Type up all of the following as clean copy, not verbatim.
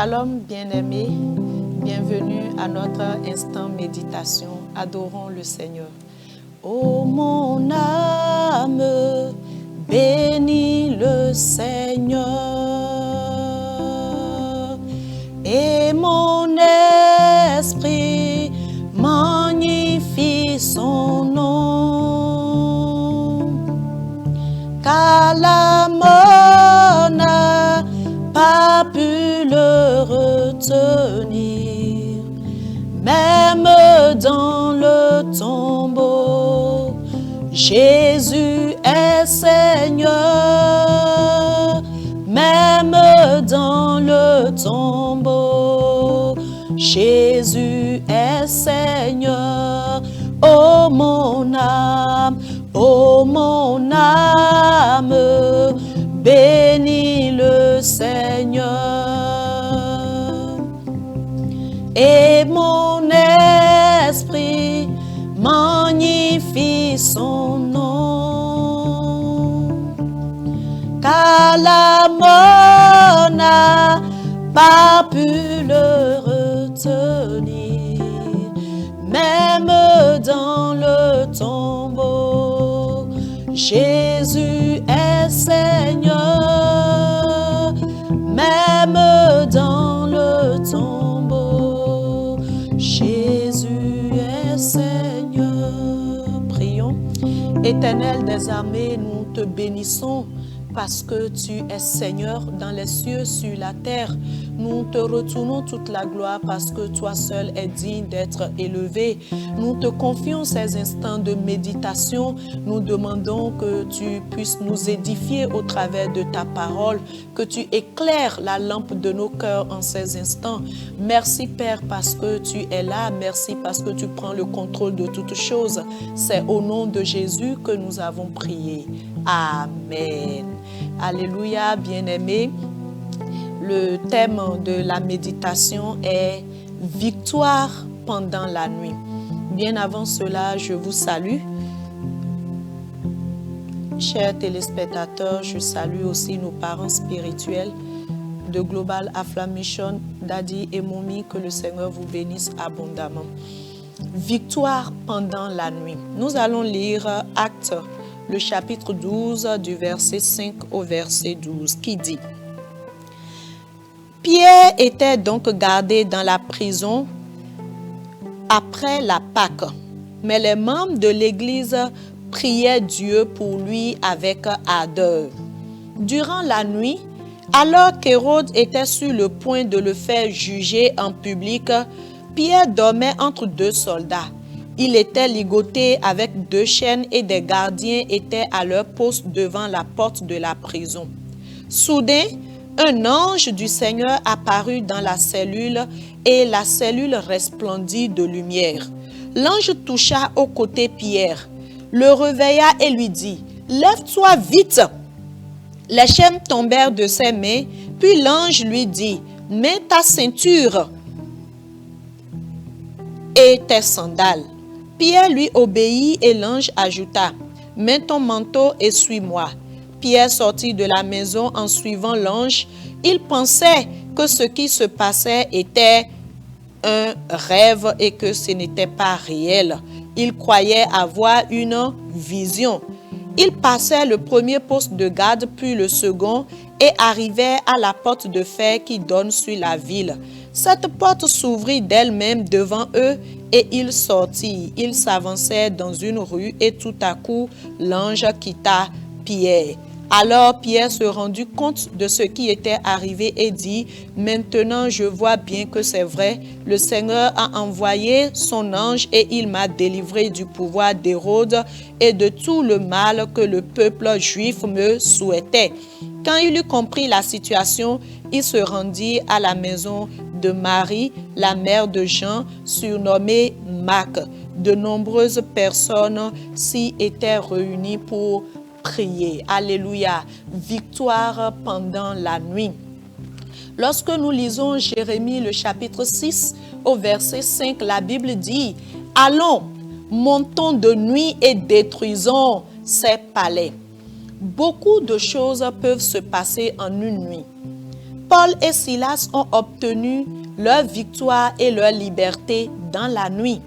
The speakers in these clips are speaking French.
Shalom bien-aimés, bienvenue à notre instant méditation. Adorons le Seigneur. Oh mon âme, bénis le Seigneur et mon esprit magnifie son nom. Car la mort n'a pas pu le retenir, même dans le tombeau, Jésus est Seigneur. Même dans le tombeau, Jésus est Seigneur. Oh mon âme, bénis le Seigneur. Et mon esprit magnifie son nom. Car la mort n'a pas pu le retenir, même dans le tombeau, Jésus est Seigneur. Même dans le tombeau, Jésus est Seigneur. Prions. Éternel des armées, nous te bénissons parce que tu es Seigneur dans les cieux, sur la terre. Nous te retournons toute la gloire parce que toi seul es digne d'être élevé. Nous te confions ces instants de méditation. Nous demandons que tu puisses nous édifier au travers de ta parole, que tu éclaires la lampe de nos cœurs en ces instants. Merci Père parce que tu es là. Merci parce que tu prends le contrôle de toutes choses. C'est au nom de Jésus que nous avons prié. Amen. Alléluia, bien-aimés. Le thème de la méditation est « Victoire pendant la nuit ». Bien avant cela, je vous salue. Chers téléspectateurs, je salue aussi nos parents spirituels de Global Afla Mission, Daddy et Momi, que le Seigneur vous bénisse abondamment. Victoire pendant la nuit. Nous allons lire Actes, le chapitre 12, du verset 5 au verset 12, qui dit: Pierre était donc gardé dans la prison après la Pâque, mais les membres de l'Église priaient Dieu pour lui avec ardeur. Durant la nuit, alors qu'Hérode était sur le point de le faire juger en public, Pierre dormait entre deux soldats. Il était ligoté avec 2 chaînes et des gardiens étaient à leur poste devant la porte de la prison. Soudain, un ange du Seigneur apparut dans la cellule et la cellule resplendit de lumière. L'ange toucha au côté Pierre, le réveilla et lui dit: « Lève-toi vite !» Les chaînes tombèrent de ses mains, puis l'ange lui dit: « Mets ta ceinture et tes sandales. » Pierre lui obéit et l'ange ajouta: « Mets ton manteau et suis-moi. » Pierre sortit de la maison en suivant l'ange. Il pensait que ce qui se passait était un rêve et que ce n'était pas réel. Il croyait avoir une vision. Il passait le premier poste de garde, puis le second, et arrivait à la porte de fer qui donne sur la ville. Cette porte s'ouvrit d'elle-même devant eux et ils sortirent. Ils s'avançaient dans une rue et tout à coup, l'ange quitta Pierre. Alors Pierre se rendit compte de ce qui était arrivé et dit: « Maintenant je vois bien que c'est vrai, le Seigneur a envoyé son ange et il m'a délivré du pouvoir d'Hérode et de tout le mal que le peuple juif me souhaitait. » Quand il eut compris la situation, il se rendit à la maison de Marie, la mère de Jean, surnommée Marc. De nombreuses personnes s'y étaient réunies pour prier. Alléluia. Victoire pendant la nuit. Lorsque nous lisons Jérémie le chapitre 6 au verset 5, la Bible dit: « Allons, montons de nuit et détruisons ces palais. » Beaucoup de choses peuvent se passer en une nuit. Paul et Silas ont obtenu leur victoire et leur liberté dans la nuit.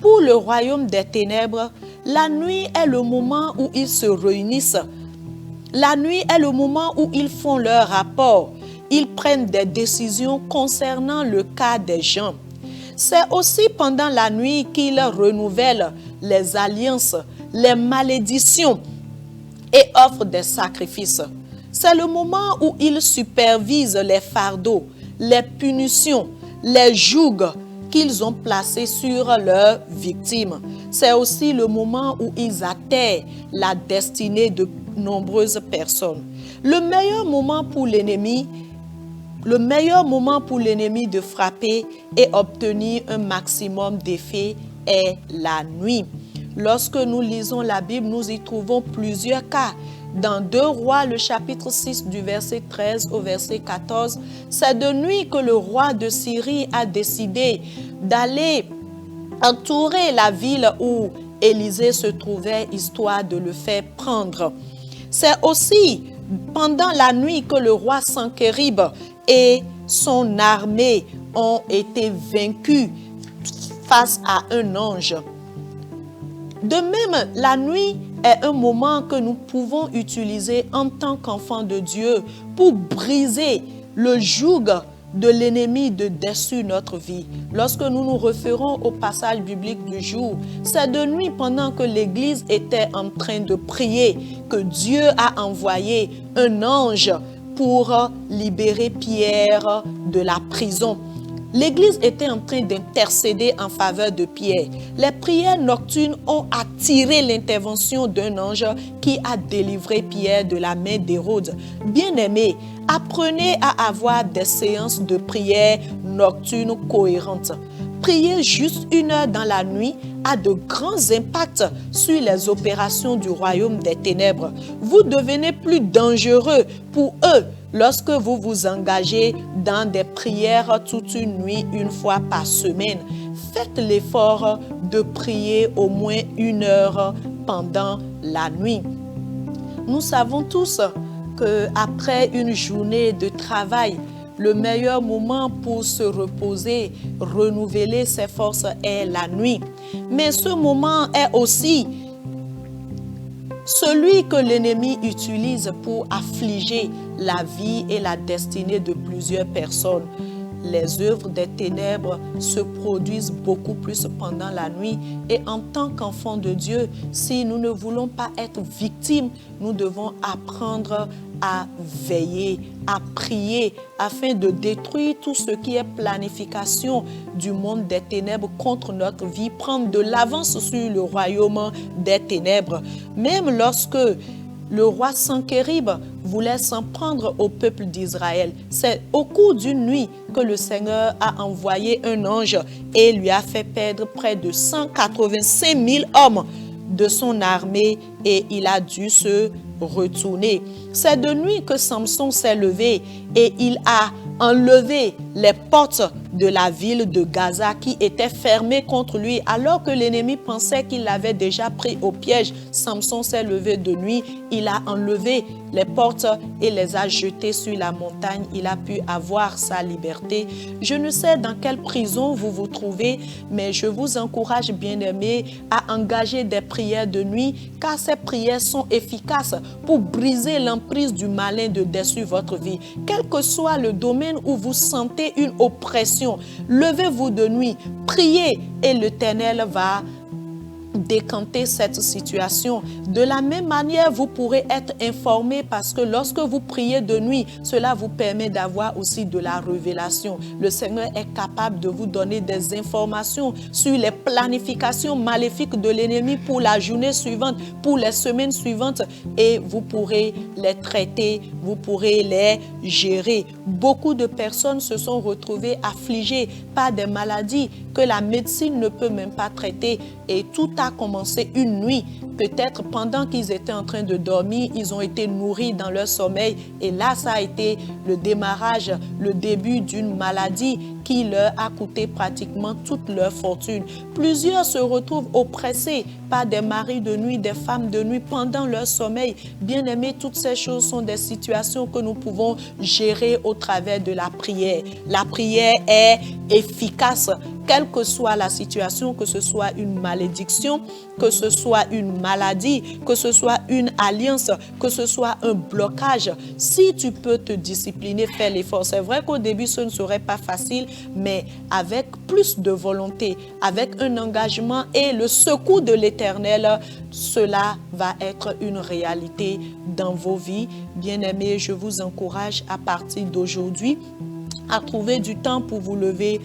Pour le royaume des ténèbres, la nuit est le moment où ils se réunissent. La nuit est le moment où ils font leur rapport. Ils prennent des décisions concernant le cas des gens. C'est aussi pendant la nuit qu'ils renouvellent les alliances, les malédictions et offrent des sacrifices. C'est le moment où ils supervisent les fardeaux, les punitions, les jougs qu'ils ont placés sur leurs victimes. C'est aussi le moment où ils atterrent la destinée de nombreuses personnes. Le meilleur moment pour l'ennemi de frapper et obtenir un maximum d'effet est la nuit. Lorsque nous lisons la Bible, nous y trouvons plusieurs cas. Dans 2 Rois, le chapitre 6 du verset 13 au verset 14, c'est de nuit que le roi de Syrie a décidé d'aller entourer la ville où Élisée se trouvait, histoire de le faire prendre. C'est aussi pendant la nuit que le roi Sanchérib et son armée ont été vaincus face à un ange. De même, la nuit est un moment que nous pouvons utiliser en tant qu'enfants de Dieu pour briser le joug de l'ennemi de dessus notre vie. Lorsque nous nous référons au passage biblique du jour, c'est de nuit pendant que l'Église était en train de prier que Dieu a envoyé un ange pour libérer Pierre de la prison. L'Église était en train d'intercéder en faveur de Pierre. Les prières nocturnes ont attiré l'intervention d'un ange qui a délivré Pierre de la main d'Hérode. Bien-aimés, apprenez à avoir des séances de prière nocturnes cohérentes. Prier juste 1 heure dans la nuit a de grands impacts sur les opérations du royaume des ténèbres. Vous devenez plus dangereux pour eux lorsque vous vous engagez dans des prières toute une nuit, 1 fois par semaine. Faites l'effort de prier au moins 1 heure pendant la nuit. Nous savons tous qu'après une journée de travail, le meilleur moment pour se reposer, renouveler ses forces est la nuit. Mais ce moment est aussi celui que l'ennemi utilise pour affliger la vie et la destinée de plusieurs personnes. Les œuvres des ténèbres se produisent beaucoup plus pendant la nuit et en tant qu'enfants de Dieu, si nous ne voulons pas être victimes, nous devons apprendre à veiller, à prier afin de détruire tout ce qui est planification du monde des ténèbres contre notre vie, prendre de l'avance sur le royaume des ténèbres. Même lorsque le roi Sanchérib voulait s'en prendre au peuple d'Israël, c'est au cours d'une nuit que le Seigneur a envoyé un ange et lui a fait perdre près de 185 000 hommes de son armée et il a dû se retourner. C'est de nuit que Samson s'est levé et il a enlevé les portes de la ville de Gaza qui étaient fermées contre lui. Alors que l'ennemi pensait qu'il l'avait déjà pris au piège, Samson s'est levé de nuit, il a enlevé les portes et les a jetées sur la montagne. Il a pu avoir sa liberté. Je ne sais dans quelle prison vous vous trouvez, mais je vous encourage, bien-aimés, à engager des prières de nuit, car ces prières sont efficaces pour briser l'emprise du malin de dessus votre vie. Quel que soit le domaine où vous sentez une oppression, levez-vous de nuit, priez et l'Éternel va décanter cette situation. De la même manière, vous pourrez être informé parce que lorsque vous priez de nuit, cela vous permet d'avoir aussi de la révélation. Le Seigneur est capable de vous donner des informations sur les planifications maléfiques de l'ennemi pour la journée suivante, pour les semaines suivantes et vous pourrez les traiter, vous pourrez les gérer. Beaucoup de personnes se sont retrouvées affligées par des maladies que la médecine ne peut même pas traiter et tout a commencé une nuit. Peut-être pendant qu'ils étaient en train de dormir, ils ont été nourris dans leur sommeil et là, ça a été le démarrage, le début d'une maladie qui leur a coûté pratiquement toute leur fortune. Plusieurs se retrouvent oppressés par des maris de nuit, des femmes de nuit pendant leur sommeil. Bien-aimés, toutes ces choses sont des situations que nous pouvons gérer au travers de la prière. La prière est efficace, quelle que soit la situation, que ce soit une malédiction, que ce soit une maladie, que ce soit une alliance, que ce soit un blocage. Si tu peux te discipliner, fais l'effort. C'est vrai qu'au début, ce ne serait pas facile, mais avec plus de volonté, avec un engagement et le secours de l'Éternel, cela va être une réalité dans vos vies. Bien-aimés, je vous encourage à partir d'aujourd'hui à trouver du temps pour vous lever,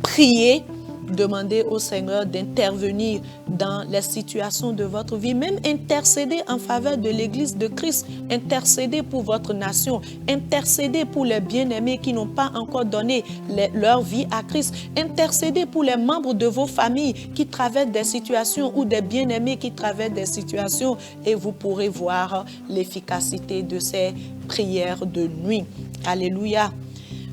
prier, demander au Seigneur d'intervenir dans les situations de votre vie, même intercéder en faveur de l'Église de Christ, intercéder pour votre nation, intercéder pour les bien-aimés qui n'ont pas encore donné leur vie à Christ, intercéder pour les membres de vos familles qui traversent des situations ou des bien-aimés qui traversent des situations, et vous pourrez voir l'efficacité de ces prières de nuit. Alléluia.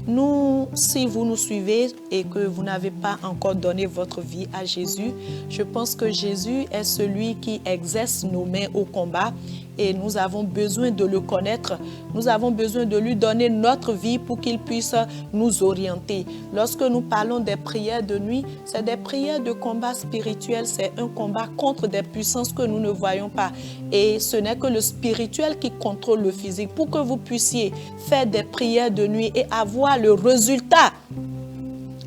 Nous, si vous nous suivez et que vous n'avez pas encore donné votre vie à Jésus, je pense que Jésus est celui qui exerce nos mains au combat et nous avons besoin de le connaître. Nous avons besoin de lui donner notre vie pour qu'il puisse nous orienter. Lorsque nous parlons des prières de nuit, c'est des prières de combat spirituel, c'est un combat contre des puissances que nous ne voyons pas. Et ce n'est que le spirituel qui contrôle le physique. Pour que vous puissiez faire des prières de nuit et avoir le résultat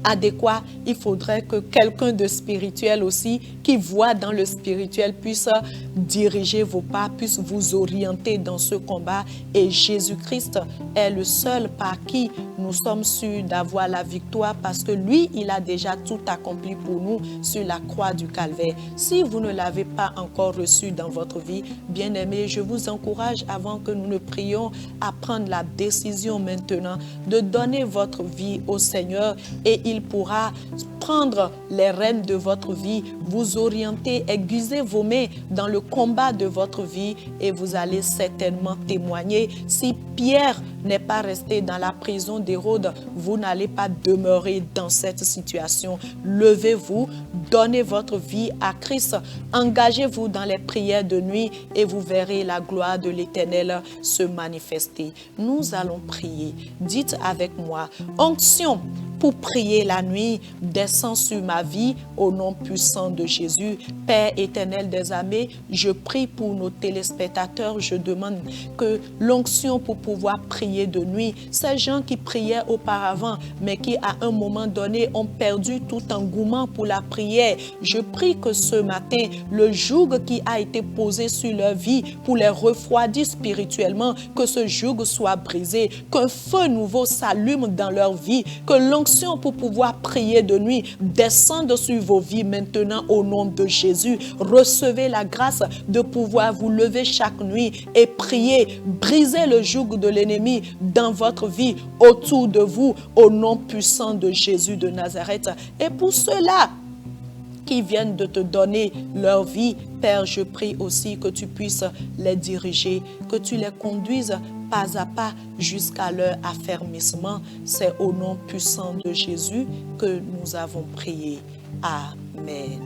adéquat, il faudrait que quelqu'un de spirituel aussi, qui voit dans le spirituel, puisse diriger vos pas, puisse vous orienter dans ce combat. Et Jésus-Christ est le seul par qui nous sommes sûrs d'avoir la victoire, parce que lui, il a déjà tout accompli pour nous sur la croix du Calvaire. Si vous ne l'avez pas encore reçu dans votre vie, bien-aimés, je vous encourage, avant que nous ne prions, à prendre la décision maintenant de donner votre vie au Seigneur, et il pourra prendre les rênes de votre vie, vous orienter, aiguiser vos mains dans le combat de votre vie, et vous allez certainement témoigner. Si Pierre n'est pas resté dans la prison d'Hérode, vous n'allez pas demeurer dans cette situation. Levez-vous, donnez votre vie à Christ, engagez-vous dans les prières de nuit et vous verrez la gloire de l'Éternel se manifester. Nous allons prier. Dites avec moi: onction pour prier la nuit, descend sur ma vie au nom puissant de Jésus. Père éternel des armées, je prie pour nos téléspectateurs. Je demande que l'onction pour pouvoir prier de nuit, ces gens qui priaient auparavant, mais qui à un moment donné ont perdu tout engouement pour la prière, je prie que ce matin, le joug qui a été posé sur leur vie pour les refroidir spirituellement, que ce joug soit brisé, qu'un feu nouveau s'allume dans leur vie, que l'onction pour pouvoir prier de nuit descende sur vos vies maintenant au nom de Jésus. Recevez la grâce de pouvoir vous lever chaque nuit et prier, briser le joug de l'ennemi dans votre vie, autour de vous, au nom puissant de Jésus de Nazareth. Et pour cela qui viennent de te donner leur vie, Père, je prie aussi que tu puisses les diriger, que tu les conduises pas à pas jusqu'à leur affermissement. C'est au nom puissant de Jésus que nous avons prié. Amen.